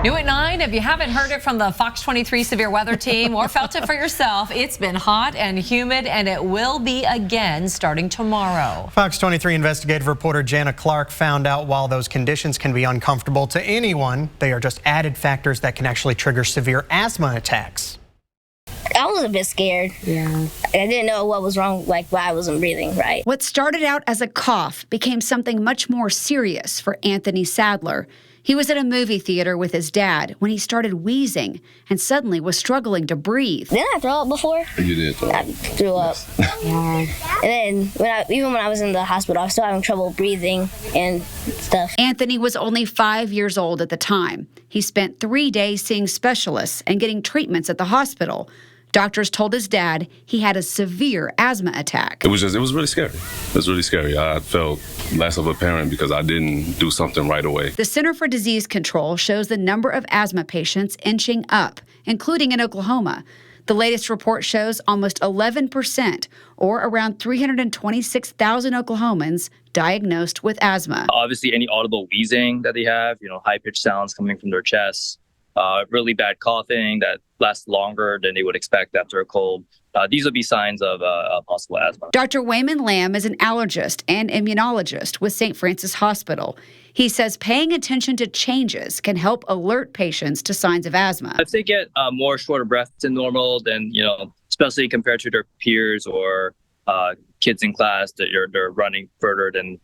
New at 9, if you haven't heard it from the Fox 23 severe weather team or felt it for yourself, it's been hot and humid, and it will be again starting tomorrow. Fox 23 investigative reporter Jana Clark found out while those conditions can be uncomfortable to anyone, they are just added factors that can actually trigger severe asthma attacks. I was a bit scared. Yeah. I didn't know what was wrong, like why I wasn't breathing right. What started out as a cough became something much more serious for Anthony Sadler. He was at a movie theater with his dad when he started wheezing and suddenly was struggling to breathe. Didn't I throw up before? You did throw up. I threw up. Yeah. And then even when I was in the hospital, I was still having trouble breathing and stuff. Anthony was only 5 years old at the time. He spent 3 days seeing specialists and getting treatments at the hospital. Doctors told his dad he had a severe asthma attack. It was really scary. It was really scary. I felt less of a parent because I didn't do something right away. The Center for Disease Control shows the number of asthma patients inching up, including in Oklahoma. The latest report shows almost 11%, or around 326,000 Oklahomans diagnosed with asthma. Obviously, any audible wheezing that they have, high-pitched sounds coming from their chests, really bad coughing that lasts longer than they would expect after a cold. These would be signs of possible asthma. Dr. Wayman Lamb is an allergist and immunologist with St. Francis Hospital. He says paying attention to changes can help alert patients to signs of asthma. If they get more shorter breath than normal, then, especially compared to their peers or kids in class, that they're running further than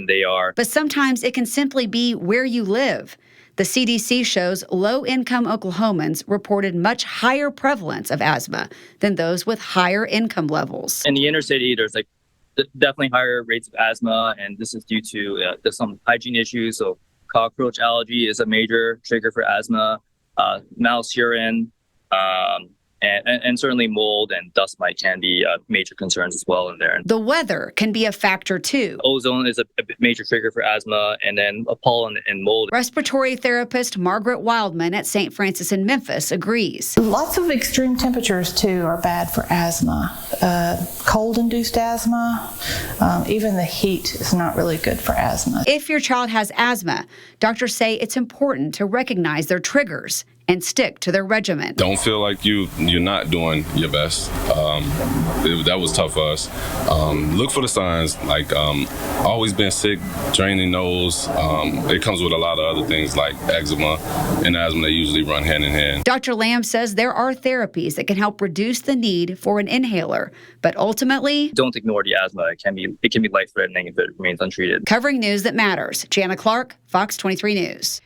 they are. But sometimes it can simply be where you live. The CDC shows low-income Oklahomans reported much higher prevalence of asthma than those with higher income levels. In the inner city, there's definitely higher rates of asthma, and this is due to some hygiene issues. So cockroach allergy is a major trigger for asthma, mouse urine, and certainly mold and dust mite can be major concerns as well in there. The weather can be a factor too. Ozone is a major trigger for asthma, and then pollen and mold. Respiratory therapist Margaret Wildman at St. Francis in Memphis agrees. Lots of extreme temperatures too are bad for asthma. Cold-induced asthma, even the heat is not really good for asthma. If your child has asthma, doctors say it's important to recognize their triggers and stick to their regimen. Don't feel like you're not doing your best. That was tough for us. Look for the signs, like always been sick, draining nose. It comes with a lot of other things like eczema and asthma. They usually run hand in hand. Dr. Lamb says there are therapies that can help reduce the need for an inhaler, but ultimately, don't ignore the asthma. It can be life-threatening if it remains untreated. Covering news that matters, Jana Clark, Fox 23 News.